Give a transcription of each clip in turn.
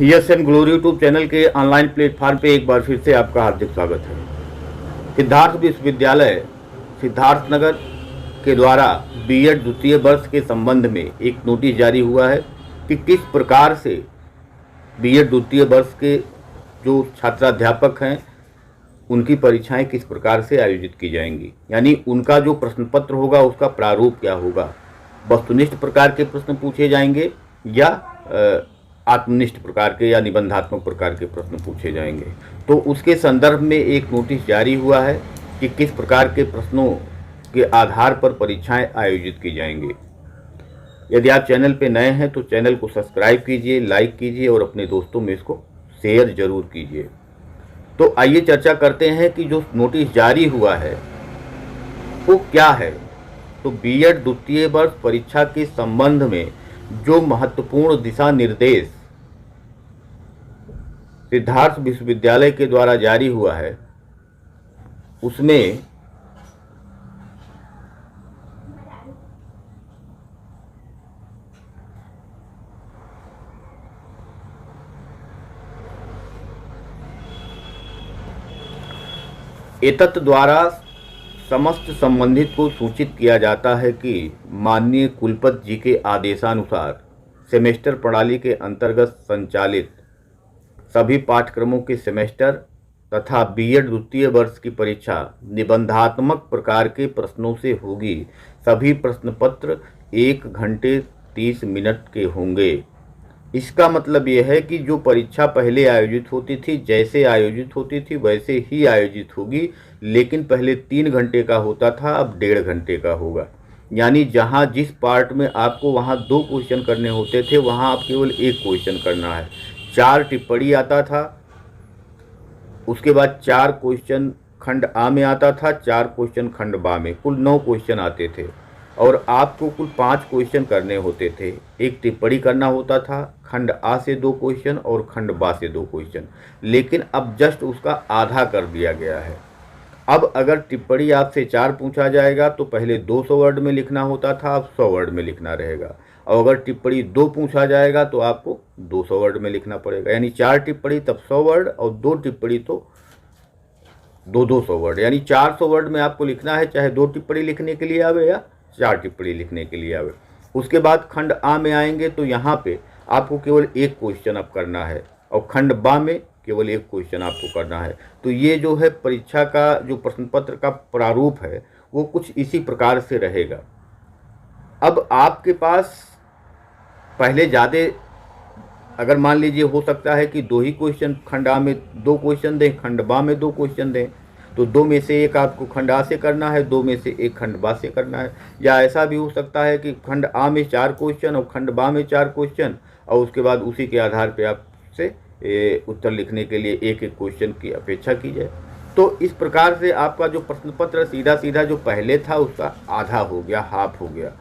Yes and glory YouTube channel के online platform पे एक बार फिर से आपका हार्दिक स्वागत है। सिद्धार्थ विश्वविद्यालय सिद्धार्थनगर के द्वारा बीएड द्वितीय वर्ष के संबंध में एक नोटिस जारी हुआ है कि किस प्रकार से बीएड द्वितीय वर्ष के जो छात्राध्यापक हैं उनकी परीक्षाएं किस प्रकार से आयोजित की जाएंगी, यानी उनका जो प्रश्न पत्र होगा उसका प्रारूप क्या होगा। वस्तुनिष्ठ प्रकार के प्रश्न पूछे जाएंगे या आत्मनिष्ठ प्रकार के या निबंधात्मक प्रकार के प्रश्न पूछे जाएंगे। तो उसके संदर्भ में एक नोटिस जारी हुआ है कि किस प्रकार के प्रश्नों के आधार पर परीक्षाएं आयोजित की जाएंगी। यदि आप चैनल पे नए हैं तो चैनल को सब्सक्राइब कीजिए, लाइक कीजिए और अपने दोस्तों में इसको शेयर जरूर कीजिए। तो आइए चर्चा करते हैं कि जो नोटिस जारी हुआ है वो क्या है। तो बीएड द्वितीय वर्ष परीक्षा के संबंध में जो महत्वपूर्ण दिशा निर्देश सिद्धार्थ विश्वविद्यालय के द्वारा जारी हुआ है उसमें एतत् द्वारा समस्त संबंधित को सूचित किया जाता है कि माननीय कुलपति जी के आदेशानुसार सेमेस्टर प्रणाली के अंतर्गत संचालित सभी पाठ्यक्रमों के सेमेस्टर तथा बीएड द्वितीय वर्ष की परीक्षा निबंधात्मक प्रकार के प्रश्नों से होगी। सभी प्रश्न पत्र 1 घंटे 30 मिनट के होंगे। इसका मतलब यह है कि जो परीक्षा पहले आयोजित होती थी, जैसे आयोजित होती थी वैसे ही आयोजित होगी, लेकिन पहले 3 घंटे का होता था, अब 1.5 घंटे का होगा। यानी जहां जिस पार्ट में आपको वहां 2 क्वेश्चन करने होते थे वहां आप केवल 1 क्वेश्चन करना है। 4 टिप्पणी आता था, उसके बाद 4 क्वेश्चन खंड आ में आता था, 4 क्वेश्चन खंड बा में, कुल 9 क्वेश्चन आते थे और आपको कुल 5 क्वेश्चन करने होते थे। 1 टिप्पणी करना होता था, खंड आ से 2 क्वेश्चन और खंड बा से 2 क्वेश्चन, लेकिन अब जस्ट उसका आधा कर दिया गया है। अब अगर टिप्पणी आपसे 4 पूछा जाएगा तो पहले 200 वर्ड में लिखना होता था, अब 100 वर्ड में लिखना रहेगा। और अगर टिप्पणी 2 पूछा जाएगा तो आपको 200 वर्ड में लिखना पड़ेगा, यानी 4 टिप्पणी तब 100 वर्ड और 2 टिप्पणी तो 200 वर्ड, यानी 400 वर्ड में आपको लिखना है, चाहे 2 टिप्पणी लिखने के लिए आवे या 4 टिप्पणी लिखने के लिए आवे। उसके बाद खंड आ में आएंगे तो यहाँ पे आपको केवल 1 क्वेश्चन अब करना है और खंड बा में केवल 1 क्वेश्चन आपको करना है। तो ये जो है परीक्षा का जो प्रश्न पत्र का प्रारूप है वो कुछ इसी प्रकार से रहेगा। अब आपके पास पहले ज़्यादा, अगर मान लीजिए हो सकता है कि 2 ही क्वेश्चन खंड आ में 2 क्वेश्चन दें, खंड बा में 2 क्वेश्चन दें, तो 2 में से 1 आपको खंड आ से करना है, 2 में से 1 खंड बा से करना है। या ऐसा भी हो सकता है कि खंड आ में 4 क्वेश्चन और खंड बा में 4 क्वेश्चन और उसके बाद उसी के आधार पे आपसे उत्तर लिखने के लिए 1-1 क्वेश्चन की अपेक्षा की जाए। तो इस प्रकार से आपका जो प्रश्न पत्र सीधा सीधा जो पहले था उसका आधा हो गया, हाफ हो गया,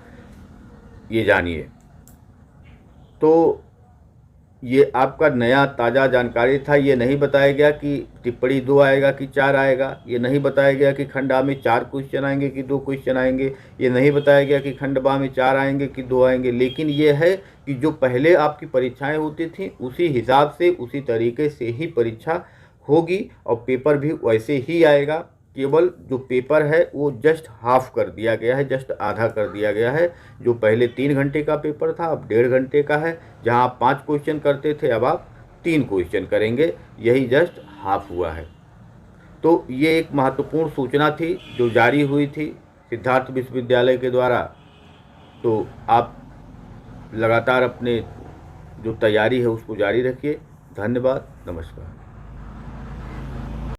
ये जानिए। तो ये आपका नया ताज़ा जानकारी था। ये नहीं बताया गया कि टिप्पणी 2 आएगा कि 4 आएगा, ये नहीं बताया गया कि खंड आ में 4 क्वेश्चन आएंगे कि 2 क्वेश्चन आएंगे, ये नहीं बताया गया कि खंड बा में 4 आएंगे कि 2 आएंगे। लेकिन ये है कि जो पहले आपकी परीक्षाएं होती थी उसी हिसाब से उसी तरीके से ही परीक्षा होगी और पेपर भी वैसे ही आएगा। केवल जो पेपर है वो जस्ट हाफ कर दिया गया है, जस्ट आधा कर दिया गया है। जो पहले 3 घंटे का पेपर था अब 1.5 घंटे का है। जहां आप 5 क्वेश्चन करते थे अब आप 3 क्वेश्चन करेंगे, यही जस्ट हाफ हुआ है। तो ये एक महत्वपूर्ण सूचना थी जो जारी हुई थी सिद्धार्थ विश्वविद्यालय के द्वारा। तो आप लगातार अपने जो तैयारी है उसको जारी रखिए। धन्यवाद, नमस्कार।